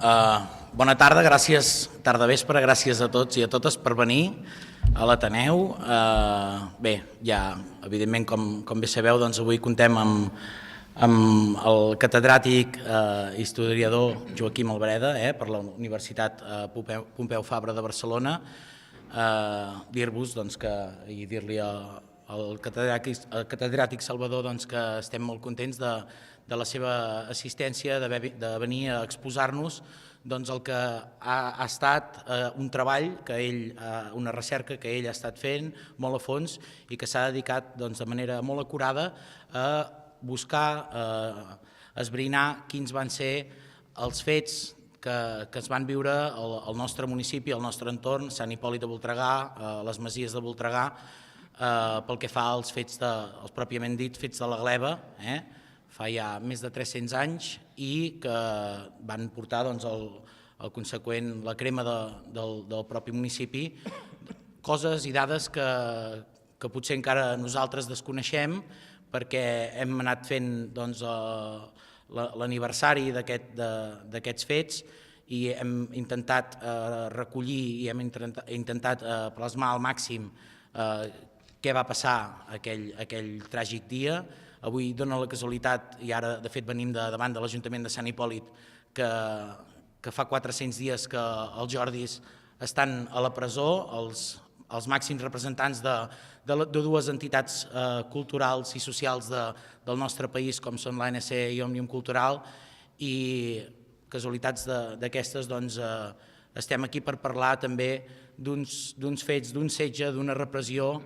Bona tarda, tarda vespre, gràcies a tots i a totes per venir a l'Ateneu. Bé, ja, evidentment, com bé sabeu, doncs avui contem amb el catedràtic historiador Joaquim Albareda per la Universitat Pompeu Fabra de Barcelona. Dir-vos i dir-li al catedràtic Salvador que estem molt contents de la seva assistència, de venir a exposar-nos el que ha estat un treball, una recerca que ell ha estat fent molt a fons i que s'ha dedicat de manera molt acurada a buscar, esbrinar quins van ser els fets que es van viure al nostre municipi, al nostre entorn, Sant Hipòlit de Voltregà, les Masies de Voltregà, pel que fa als fets, els pròpiament dits, fets de la gleva, fa ja més de 300 anys i que van portar el conseqüent, la crema del propi municipi, coses i dades que potser encara nosaltres desconeixem perquè hem anat fent l'aniversari d'aquests fets i hem intentat recollir i hem intentat plasmar al màxim què va passar aquell tràgic dia. Avui dona la casualitat, i ara de fet venim davant de l'Ajuntament de Sant Hipòlit, que fa 400 dies que els Jordis estan a la presó, els màxims representants de dues entitats culturals i socials del nostre país, com són l'ANC i Òmnium Cultural, i casualitats d'aquestes, estem aquí per parlar també d'uns fets, d'un setge, d'una repressió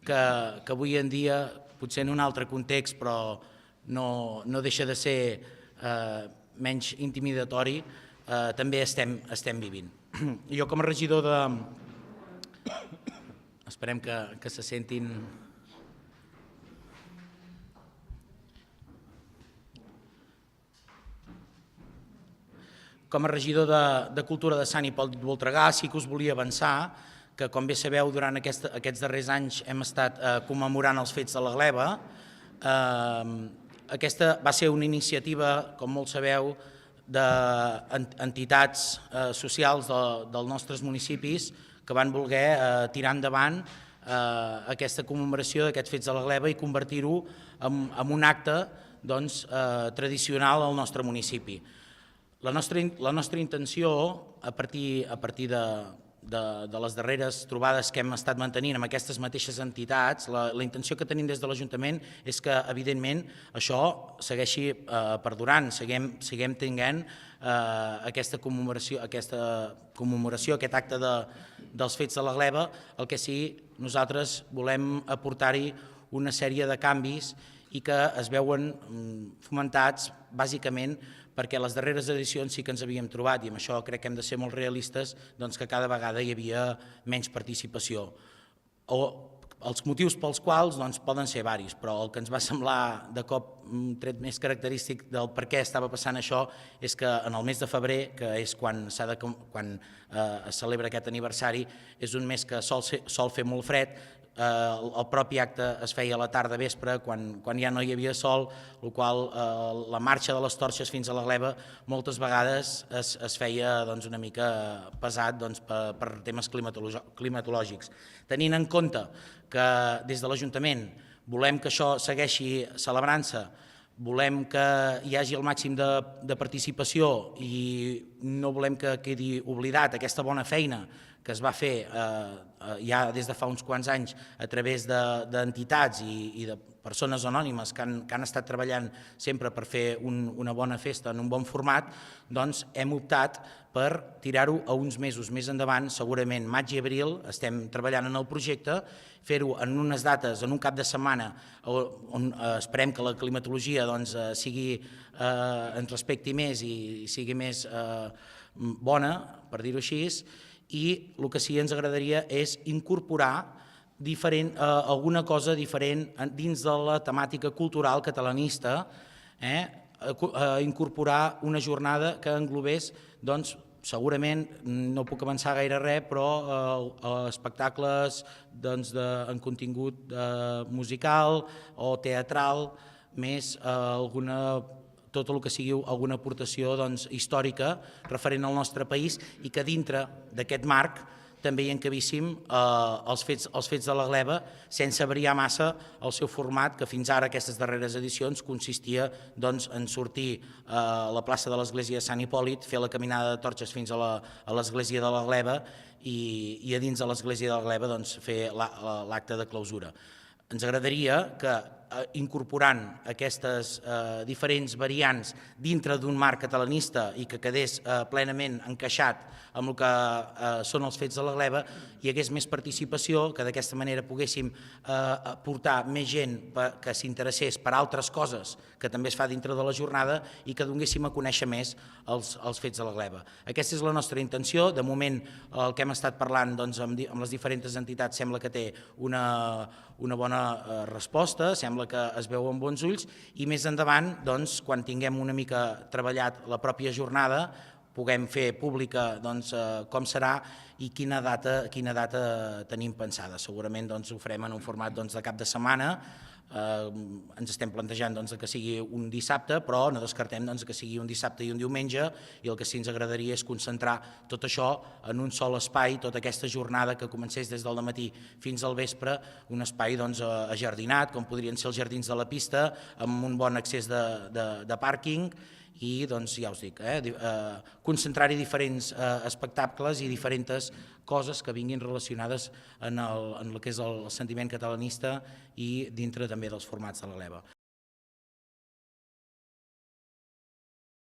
que avui en dia, potser en un altre context, però no deixa de ser menys intimidatori, també estem vivint. Jo com a regidor de... Esperem que se sentin... Com a regidor de Cultura de Sant Hipòlit de Voltregà sí que us volia avançar que, com bé sabeu, durant aquests darrers anys hem estat commemorant els fets de la gleva. Aquesta va ser una iniciativa, com molt sabeu, d'entitats socials dels nostres municipis que van voler tirar endavant aquesta commemoració d'aquests fets de la gleva i convertir-ho en un acte tradicional al nostre municipi. La nostra intenció, a partir de les darreres trobades que hem estat mantenint amb aquestes mateixes entitats, la intenció que tenim des de l'Ajuntament és que, evidentment, això segueixi perdurant, seguim tinguent aquesta commemoració, aquest acte dels fets de la gleva. El que sí, nosaltres volem aportar-hi una sèrie de canvis i que es veuen fomentats bàsicament perquè a les darreres edicions sí que ens havíem trobat, i amb això crec que hem de ser molt realistes, que cada vegada hi havia menys participació. Els motius pels quals poden ser diversos, però el que ens va semblar de cop un tret més característic del per què estava passant això és que en el mes de febrer, que és quan es celebra aquest aniversari, és un mes que sol fer molt fred. El propi acte es feia a la tarda vespre, quan ja no hi havia sol, el qual la marxa de les torxes fins a la gleva moltes vegades es feia una mica pesat per temes climatològics. Tenint en compte que des de l'Ajuntament volem que això segueixi celebrant-se, volem que hi hagi el màxim de participació i no volem que quedi oblidat aquesta bona feina que es va fer ja des de fa uns quants anys a través d'entitats i de persones anònimes que han estat treballant sempre per fer una bona festa en un bon format, doncs hem optat per tirar-ho a uns mesos més endavant, segurament maig i abril, estem treballant en el projecte, fer-ho en unes dates, en un cap de setmana, on esperem que la climatologia ens respecti més i sigui més bona, per dir-ho així, i el que sí ens agradaria és incorporar alguna cosa diferent dins de la temàtica cultural catalanista, incorporar una jornada que englobés, segurament, no puc avançar gaire res, però espectacles en contingut musical o teatral, més alguna tot el que sigui alguna aportació històrica referent al nostre país i que dintre d'aquest marc també hi encabíssim els fets de la gleba sense variar massa el seu format, que fins ara aquestes darreres edicions consistia en sortir a la plaça de l'església de Sant Hipòlit, fer la caminada de torxes fins a l'església de la gleba i a dins de l'església de la gleba fer l'acte de clausura. Ens agradaria que, incorporant aquestes diferents variants dintre d'un marc catalanista i que quedés plenament encaixat amb el que són els fets de la gleba, hi hagués més participació, que d'aquesta manera poguéssim portar més gent que s'interessés per altres coses que també es fa dintre de la jornada i que donéssim a conèixer més els fets de la gleba. Aquesta és la nostra intenció. De moment, el que hem estat parlant amb les diferents entitats sembla que té una bona resposta, sembla que es veu amb bons ulls i més endavant, quan tinguem una mica treballat la pròpia jornada, puguem fer pública com serà i quina data tenim pensada. Segurament ho farem en un format de cap de setmana. Ens estem plantejant que sigui un dissabte, però no descartem que sigui un dissabte i un diumenge, i el que sí ens agradaria és concentrar tot això en un sol espai, tota aquesta jornada que comencés des del matí fins al vespre, un espai ajardinat, com podrien ser els jardins de la pista, amb un bon accés de pàrquing, i ja us dic, concentrar-hi diferents espectacles i diferents coses que vinguin relacionades amb el que és el sentiment catalanista i dintre també dels formats de la gleba.